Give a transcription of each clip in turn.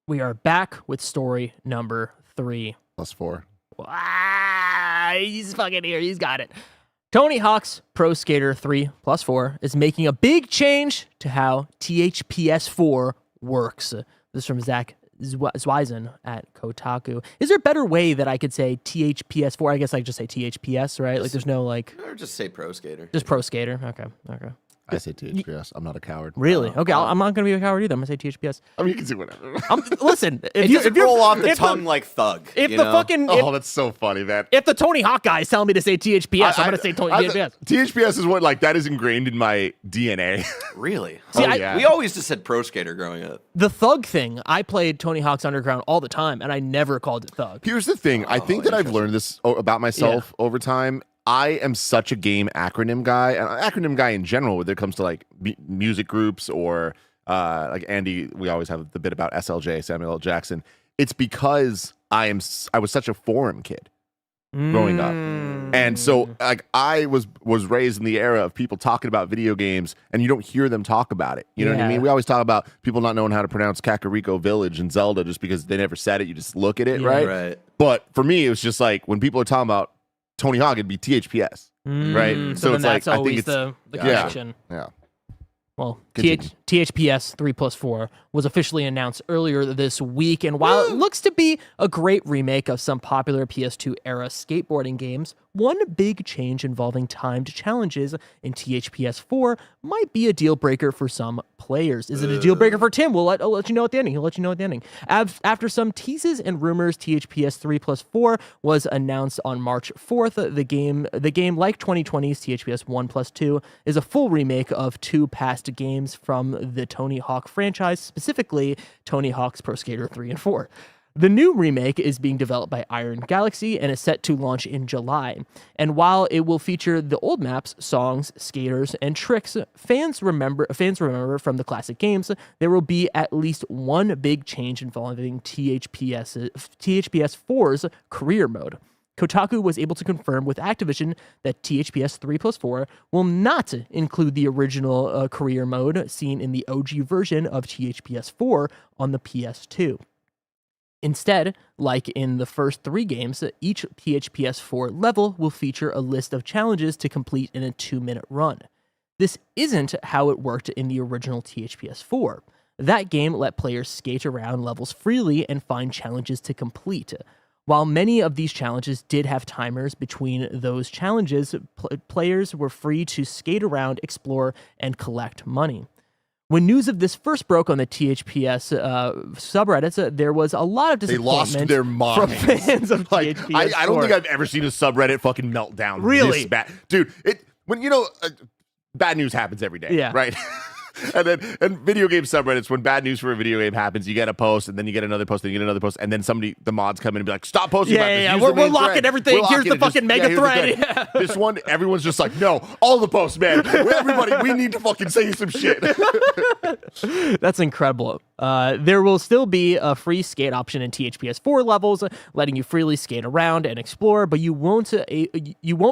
We are back with story number 3. +4. He's fucking here. He's got it. Tony Hawk's Pro Skater 3 +4 is making a big change to how THPS 4 works. This is from Zach Zweisen at Kotaku. Is there a better way that I could say THPS 4? I guess I could just say THPS, right? Like there's no like... Or just say Pro Skater. Just Pro Skater. Okay. I say THPS. I'm not a coward. Really? Okay, I'm not going to be a coward either. I'm going to say THPS. I mean, you can say whatever. Listen, It doesn't roll off the tongue like thug. If you the know? fucking... Oh, that's so funny, man. If the Tony Hawk guy is telling me to say THPS, I'm going to say THPS. THPS is what, like, that is ingrained in my DNA. Really? See, We always just said Pro Skater growing up. The thug thing, I played Tony Hawk's Underground all the time, and I never called it thug. Here's the thing. I think that I've learned this about myself over time. I am such a game acronym guy, and an acronym guy in general, when it comes to like music groups or like Andy, we always have the bit about SLJ, Samuel L. Jackson. It's because I was such a forum kid growing up, and so like I was raised in the era of people talking about video games, and you don't hear them talk about it. You know what I mean? We always talk about people not knowing how to pronounce Kakariko Village and Zelda just because they never said it. You just look at it, right? But for me, it was just like when people are talking about Tony Hawk, it'd be THPS, right? So it's that's like I always think it's the connection. yeah. Well, Continue. THPS 3+4 was officially announced earlier this week, and while it looks to be a great remake of some popular PS2 era skateboarding games, one big change involving timed challenges in THPS 4 might be a deal breaker for some players. Is it a deal breaker for Tim? I'll let you know at the ending. He'll let you know at the ending. After some teases and rumors, THPS 3+4 was announced on March 4th. The game, like 2020's THPS 1+2, is a full remake of 2 past games from the Tony Hawk franchise, specifically Tony Hawk's Pro Skater 3 and 4. The new remake is being developed by Iron Galaxy and is set to launch in July. And while it will feature the old maps, songs, skaters, and tricks fans remember from the classic games, there will be at least one big change involving THPS 4's career mode. Kotaku was able to confirm with Activision that THPS 3+4 will not include the original career mode seen in the OG version of THPS 4 on the PS2. Instead, like in the first 3 games, each THPS 4 level will feature a list of challenges to complete in a 2-minute run. This isn't how it worked in the original THPS 4. That game let players skate around levels freely and find challenges to complete. While many of these challenges did have timers between those challenges, players were free to skate around, explore, and collect money. When news of this first broke on the THPS subreddits, there was a lot of disappointment. They lost their minds. From fans of like, THPS. I don't think I've ever seen a subreddit fucking meltdown. Really? This bad. Dude, when bad news happens every day, right? And video game subreddits, when bad news for a video game happens, you get a post, and then you get another post, and you get another post, and then the mods come in and be like, stop posting about this. Use We're locking everything. Here's the fucking mega thread. This one, everyone's just like, no, all the posts, man. Everybody, we need to fucking say some shit. That's incredible. There will still be a free skate option in THPS 4 levels, letting you freely skate around and explore, but you won't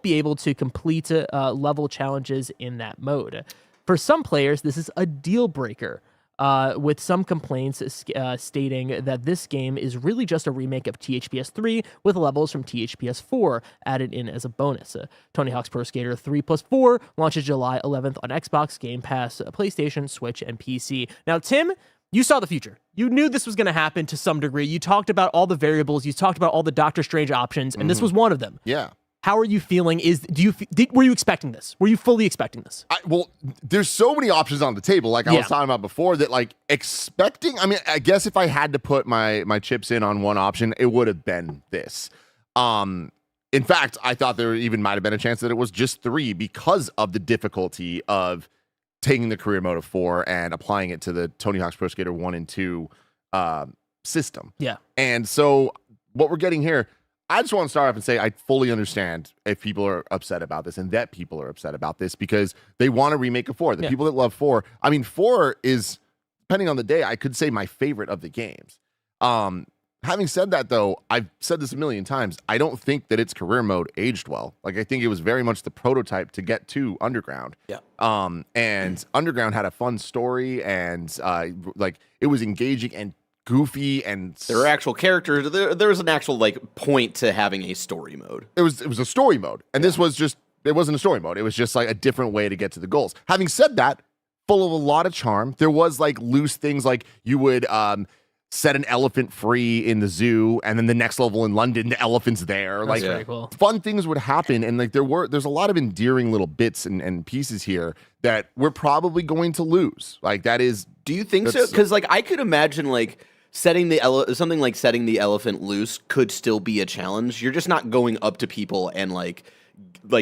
be able to complete level challenges in that mode. For some players, this is a deal breaker, with some complaints stating that this game is really just a remake of THPS 3 with levels from THPS 4 added in as a bonus. Tony Hawk's Pro Skater 3+4 launches July 11th on Xbox, Game Pass, PlayStation, Switch, and PC. Now, Tim, you saw the future. You knew this was going to happen to some degree. You talked about all the variables. You talked about all the Doctor Strange options, and this was one of them. Yeah. How are you feeling? Were you expecting this? Were you fully expecting this? Well, there's so many options on the table, like I was talking about before, that like expecting. I mean, I guess if I had to put my chips in on one option, it would have been this. In fact, I thought there even might have been a chance that it was just 3 because of the difficulty of taking the career mode of 4 and applying it to the Tony Hawk's Pro Skater 1 and 2 system. Yeah. And so what we're getting here, I just want to start off and say I fully understand if people are upset about this and that people are upset about this because they want to remake a 4. The people that love 4, I mean, 4 is, depending on the day, I could say my favorite of the games. Having said that, though, I've said this a million times. I don't think that its career mode aged well. Like, I think it was very much the prototype to get to Underground. Yeah. And Underground had a fun story and like it was engaging and goofy and There are actual characters. There's an actual like point to having a story mode. it was a story mode, and this was just it wasn't a story mode. It was just like a different way to get to the goals. Having said that, full of a lot of charm. There was like loose things like you would set an elephant free in the zoo, and then the next level in London, the elephant's there. That's Like very cool. fun things would happen, and like there's a lot of endearing little bits and pieces here that we're probably going to lose. Like that is. Do you think so? Because like I could imagine like setting something like setting the elephant loose could still be a challenge. You're just not going up to people and like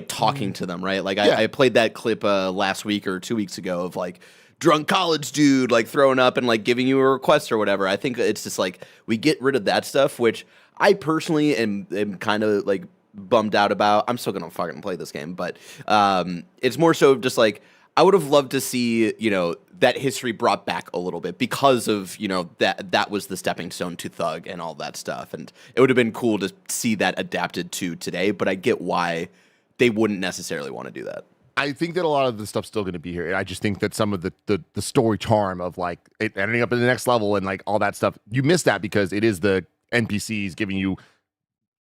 talking to them, right? Like I played that clip last week or 2 weeks ago of like drunk college dude like throwing up and like giving you a request or whatever. I think it's just like we get rid of that stuff, which I personally am kind of like bummed out about. I'm still gonna fucking play this game, but it's more so just like I would have loved to see, you know, that history brought back a little bit because of, you know, that was the stepping stone to Thug and all that stuff. And it would have been cool to see that adapted to today, but I get why they wouldn't necessarily want to do that. I think that a lot of the stuff's still going to be here. I just think that some of the story charm of like it ending up in the next level and like all that stuff, you miss that because it is the NPCs giving you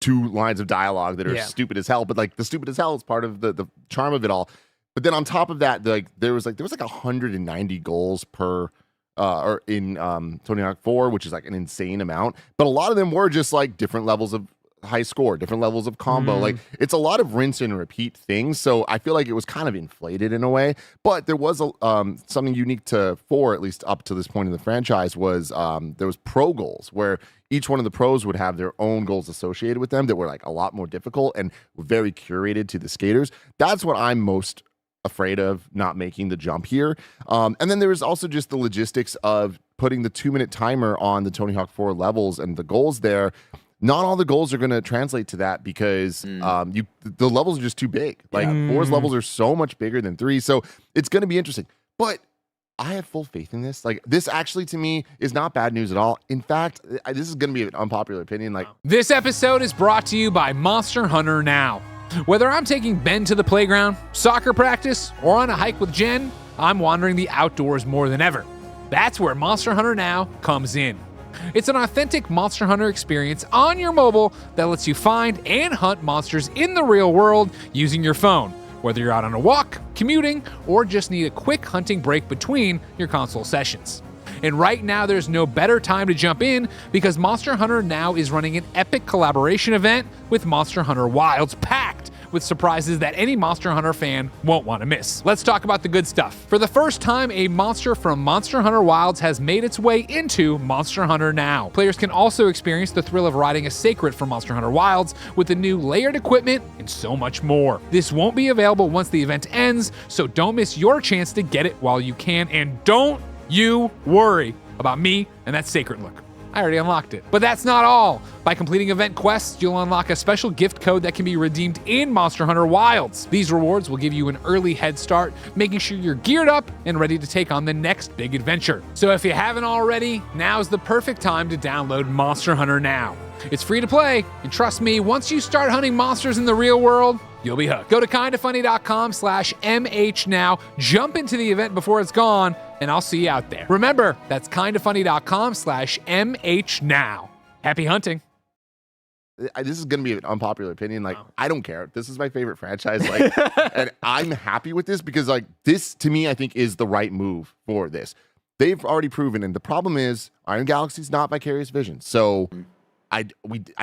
2 lines of dialogue that are stupid as hell. But like the stupid as hell is part of the charm of it all. But then on top of that, like there was like 190 goals per or in Tony Hawk 4, which is like an insane amount. But a lot of them were just like different levels of high score, different levels of combo. Like it's a lot of rinse and repeat things. So I feel like it was kind of inflated in a way. But there was something unique to 4, at least up to this point in the franchise, was there was pro goals where each one of the pros would have their own goals associated with them that were like a lot more difficult and very curated to the skaters. That's what I'm most afraid of not making the jump here. And then there was also just the logistics of putting the 2-minute timer on the Tony Hawk 4 levels and the goals there. Not all the goals are going to translate to that because the levels are just too big. Like 4's levels are so much bigger than 3, so it's going to be interesting. But I have full faith in this. Like this actually to me is not bad news at all. In fact, this is going to be an unpopular opinion. Like this episode is brought to you by Monster Hunter Now. Whether I'm taking Ben to the playground, soccer practice, or on a hike with Jen, I'm wandering the outdoors more than ever. That's where Monster Hunter Now comes in. It's an authentic Monster Hunter experience on your mobile that lets you find and hunt monsters in the real world using your phone, whether you're out on a walk, commuting, or just need a quick hunting break between your console sessions. And right now, there's no better time to jump in because Monster Hunter Now is running an epic collaboration event with Monster Hunter Wilds, packed with surprises that any Monster Hunter fan won't want to miss. Let's talk about the good stuff. For the first time, a monster from Monster Hunter Wilds has made its way into Monster Hunter Now. Players can also experience the thrill of riding a Sacred from Monster Hunter Wilds with the new layered equipment and so much more. This won't be available once the event ends, so don't miss your chance to get it while you can, and don't you worry about me and that Sacred look. I already unlocked it. But that's not all. By completing event quests, you'll unlock a special gift code that can be redeemed in Monster Hunter Wilds. These rewards will give you an early head start, making sure you're geared up and ready to take on the next big adventure. So if you haven't already, now's the perfect time to download Monster Hunter Now. It's free to play, and trust me, once you start hunting monsters in the real world, you'll be hooked. Go to kindafunny.com/MH now, jump into the event before it's gone, and I'll see you out there. Remember, that's kindafunny.com/MH now. Happy hunting. this is going to be an unpopular opinion. Like, I don't care. This is my favorite franchise. Like, and I'm happy with this because, like, this to me, I think is the right move for this. They've already proven, and the problem is Iron Galaxy's not Vicarious Vision. So I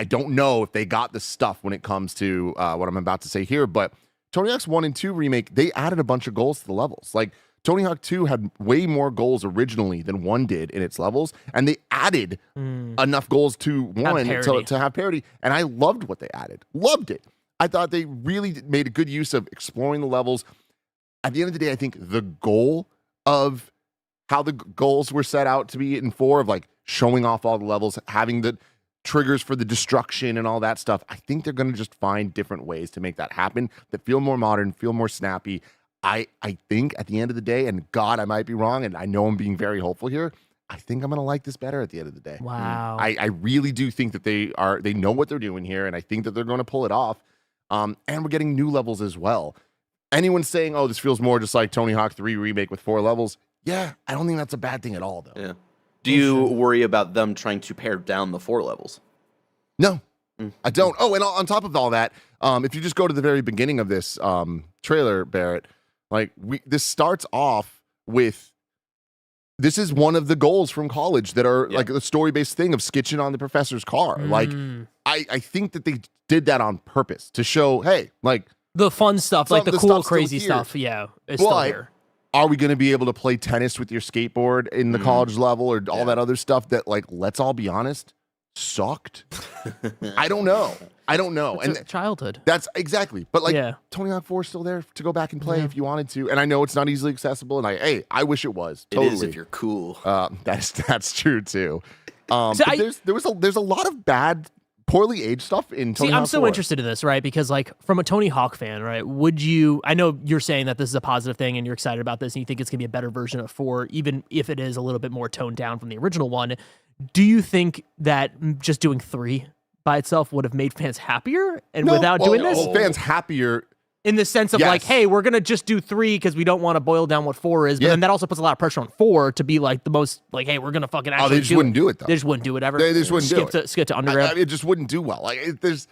don't know if they got the stuff when it comes to what I'm about to say here, but Tony Hawk's 1 and 2 remake, they added a bunch of goals to the levels. Like, Tony Hawk 2 had way more goals originally than 1 did in its levels, and they added enough goals to 1 to have parity, and I loved what they added. Loved it. I thought they really made a good use of exploring the levels. At the end of the day, I think the goal of how the goals were set out to be in 4, of like showing off all the levels, having the triggers for the destruction and all that stuff, I think they're going to just find different ways to make that happen that feel more modern, feel more snappy. I think at the end of the day, and God, I might be wrong, and I know I'm being very hopeful here, I think I'm going to like this better at the end of the day. Wow. I really do think that they know what they're doing here, and I think that they're going to pull it off. And we're getting new levels as well. Anyone saying, oh, this feels more just like Tony Hawk 3 Remake with 4 levels, yeah, I don't think that's a bad thing at all, though. Yeah. Do you worry about them trying to pare down the 4 levels? No, I don't. Oh, and on top of all that, if you just go to the very beginning of this trailer, Barrett, like this starts off with, this is one of the goals from college that are like the story-based thing of skitching on the professor's car. Like, I think that they did that on purpose to show, hey, like the fun stuff, like the cool, crazy stuff. Yeah, it's still here. Are we going to be able to play tennis with your skateboard in the college level or all that other stuff that, like, let's all be honest, sucked? I don't know. It's childhood. That's exactly. But like Tony Hawk 4 is still there to go back and play if you wanted to. And I know it's not easily accessible. And I wish it was. Totally. It is if you're cool. That's true too. But there's a lot of bad, poorly aged stuff in Tony Hawk 4. I'm so interested in this, right? Because like from a Tony Hawk fan, right? Would you? I know you're saying that this is a positive thing and you're excited about this and you think it's gonna be a better version of 4, even if it is a little bit more toned down from the original one. Do you think that just doing 3 by itself would have made fans happier without doing this? Fans happier in the sense of like, hey, we're gonna just do 3 because we don't want to boil down what 4 is. But then that also puts a lot of pressure on 4 to be like the most like, hey, we're gonna fucking actually. They just wouldn't do it though. They just wouldn't do it ever. They just wouldn't do it. Skip to Underground. It just wouldn't do well. Like this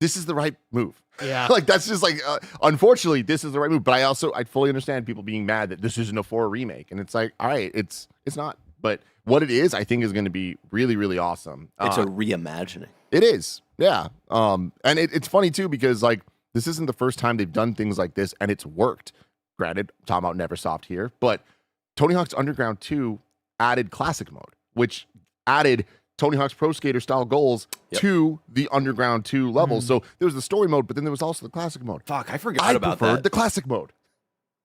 is the right move. Yeah. Like that's just like unfortunately this is the right move. But I fully understand people being mad that this isn't a 4 remake. And it's like, all right, it's not. But what it is, I think, is going to be really, really awesome. It's a reimagining. It is, yeah. And it's funny too because like this isn't the first time they've done things like this, and it's worked. Granted, I'm talking about Neversoft here, but Tony Hawk's Underground 2 added Classic Mode, which added Tony Hawk's Pro Skater style goals to the Underground 2 levels. So there was the story mode, but then there was also the Classic Mode. Fuck, I forgot about that. I preferred the Classic Mode.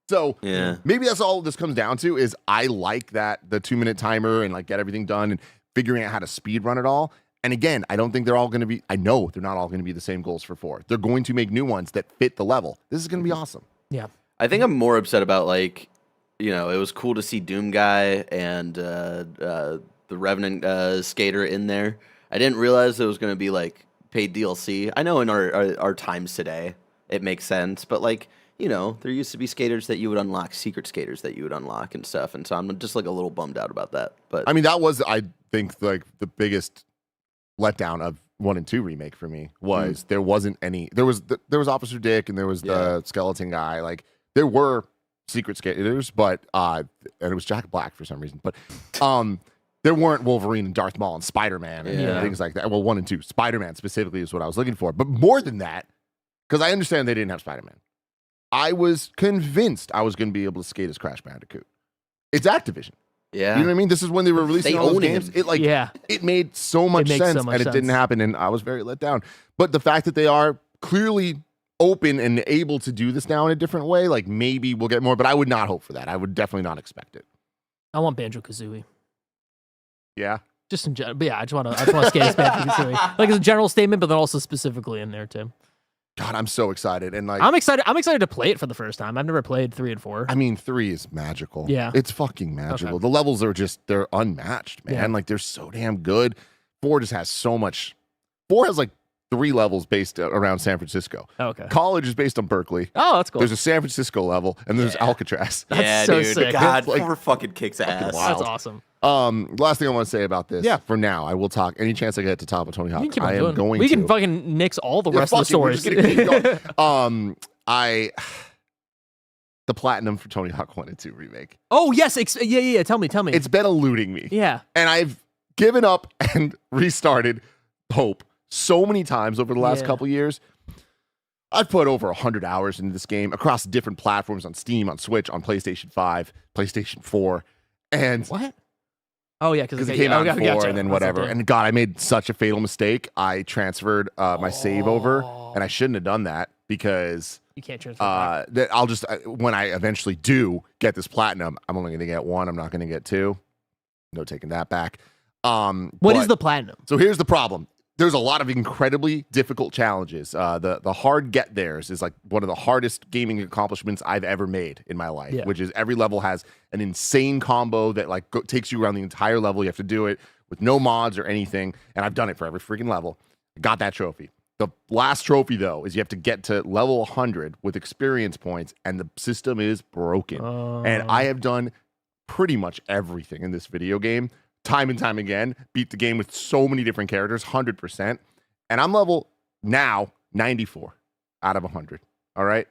So maybe that's all this comes down to is I like that the 2-minute timer and like get everything done and figuring out how to speed run it all. And again, I don't think they're all going to be, I know they're not all going to be the same goals for 4. They're going to make new ones that fit the level. This is going to be awesome. Yeah. I think I'm more upset about like, it was cool to see Doom Guy and the Revenant skater in there. I didn't realize it was going to be like paid DLC. I know in our times today, it makes sense, but like, there used to be skaters that you would unlock, secret skaters that you would unlock and stuff. And so I'm just like a little bummed out about that. But I mean, that was, I think, like the biggest letdown of 1 and 2 remake for me was there wasn't any, there was Officer Dick and there was the skeleton guy. Like there were secret skaters, but, and it was Jack Black for some reason, but, there weren't Wolverine and Darth Maul and Spider-Man and things like that. Well, 1 and 2, Spider-Man specifically is what I was looking for. But more than that, because I understand they didn't have Spider-Man, I was convinced I was going to be able to skate as Crash Bandicoot. It's Activision. Yeah. You know what I mean? This is when they were releasing all those games. Him. It made so much sense, and it didn't happen, and I was very let down. But the fact that they are clearly open and able to do this now in a different way, like maybe we'll get more, but I would not hope for that. I would definitely not expect it. I want Banjo-Kazooie. Yeah. Just in general, but yeah, I just want to skate as Banjo-Kazooie. Like as a general statement, but then also specifically in there too. God, I'm so excited. And like I'm excited to play it for the first time. I've never played 3 and 4. I mean, 3 is magical. Yeah. It's fucking magical. Okay. The levels are they're unmatched, man. Yeah. Like they're so damn good. 4 just has so much. 4 has like 3 levels based around San Francisco. Okay. College is based on Berkeley. Oh, that's cool. There's a San Francisco level, and there's Alcatraz. That's so dude. sick. God, Like, 4 fucking kicks ass. wild. That's awesome. Last thing I want to say about this. For now, I will talk any chance I get to top of Tony Hawk. I am going we to. can fucking nix all the rest of the stories. The platinum for Tony Hawk 1 and 2 remake. Oh yes, yeah. Tell me. It's been eluding me. Yeah. And I've given up and restarted hope so many times over the last couple years. I've put over 100 hours into this game across different platforms on Steam, on Switch, on PlayStation 5, PlayStation 4. And what? Oh yeah, because it came out on 4 and then whatever. And God, I made such a fatal mistake. I transferred my save over, and I shouldn't have done that because you can't transfer back. that I'll just when I eventually do get this platinum, I'm only going to get 1. I'm not going to get 2. No taking that back. What is the platinum? So here's the problem. There's a lot of incredibly difficult challenges. The hard get theirs is like one of the hardest gaming accomplishments I've ever made in my life, which is every level has an insane combo that like takes you around the entire level. You have to do it with no mods or anything. And I've done it for every freaking level. I got that trophy. The last trophy, though, is you have to get to level 100 with experience points, and the system is broken. And I have done pretty much everything in this video game time and time again, beat the game with so many different characters, 100%. And I'm level now 94 out of 100. All right.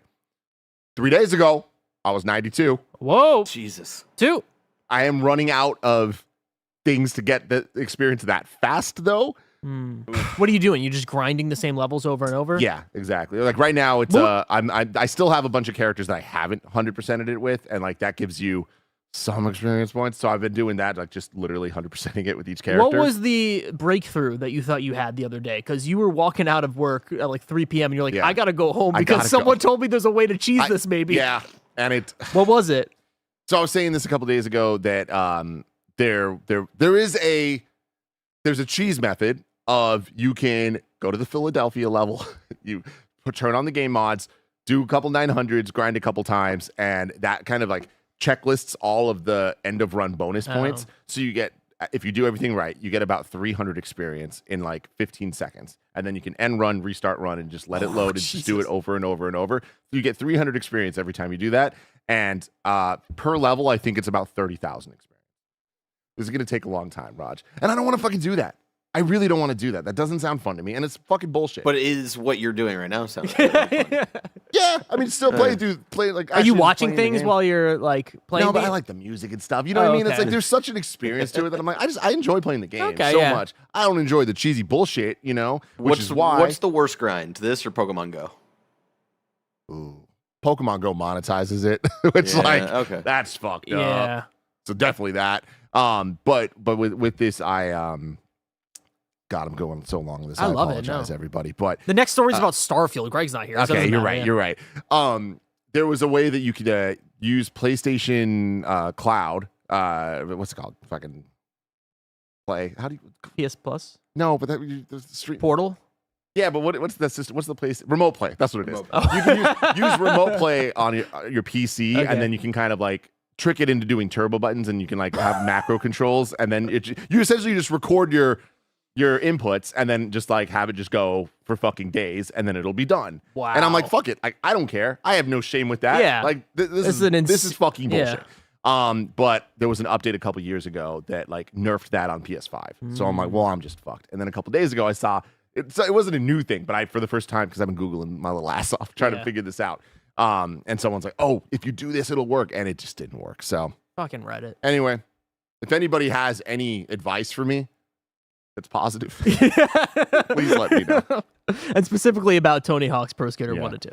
3 days ago, I was 92. Whoa. Jesus. 2. I am running out of things to get the experience that fast, though. What are you doing? You just grinding the same levels over and over? Yeah, exactly. Like right now, it's I still have a bunch of characters that I haven't 100%ed it with, and like that gives you some experience points. So I've been doing that, like just literally 100%ing it with each character. What was the breakthrough that you thought you had the other day? Because you were walking out of work at like 3 p.m. and you're like, I gotta go home because someone told me there's a way to cheese this. Maybe. Yeah, and it. What was it? So I was saying this a couple days ago that there's a cheese method of you can go to the Philadelphia level, you turn on the game mods, do a couple 900s, grind a couple times, and that kind of like checklists all of the end of run bonus points. So you get, if you do everything right, you get about 300 experience in like 15 seconds. And then you can end run, restart run, and just let it load and just do it over and over and over. So you get 300 experience every time you do that. And per level, I think it's about 30,000 experience. This is going to take a long time, Raj. And I don't want to fucking do that. I really don't want to do that. That doesn't sound fun to me, and it's fucking bullshit. But it is what you're doing right now. Sounds really fun. Yeah, I mean, still play like. Are you watching things while you're like playing? No, but I like the music and stuff. You know what I mean? It's like there's such an experience to it that I'm like, I enjoy playing the game so much. I don't enjoy the cheesy bullshit, you know. Which is why. What's the worst grind? This or Pokemon Go? Ooh, Pokemon Go monetizes it, which that's fucked up. So definitely that. But with this, God, I'm going so long with this. I apologize, everybody. But the next story is about Starfield. Greg's not here. Okay, you're right. You're right. There was a way that you could use PlayStation Cloud. What's it called? Fucking Play. How do you? PS Plus. No, but the street Portal. Yeah, but what's the system? What's the place? Remote Play. That's what it is. You can use Remote Play on your PC, and then you can kind of like trick it into doing turbo buttons, and you can like have macro controls, and then you essentially just record your inputs and then just like have it just go for fucking days and then it'll be done. Wow. And I'm like, fuck it. I don't care. I have no shame with that. Yeah. Like this is fucking bullshit. But there was an update a couple years ago that like nerfed that on PS5. So I'm like, well, I'm just fucked. And then a couple days ago I saw it wasn't a new thing, but for the first time, because I've been Googling my little ass off trying to figure this out. And someone's like, oh, if you do this, it'll work. And it just didn't work. So fucking Reddit. Anyway, if anybody has any advice for me, it's positive. Please let me know. And specifically about Tony Hawk's Pro Skater 1 and 2.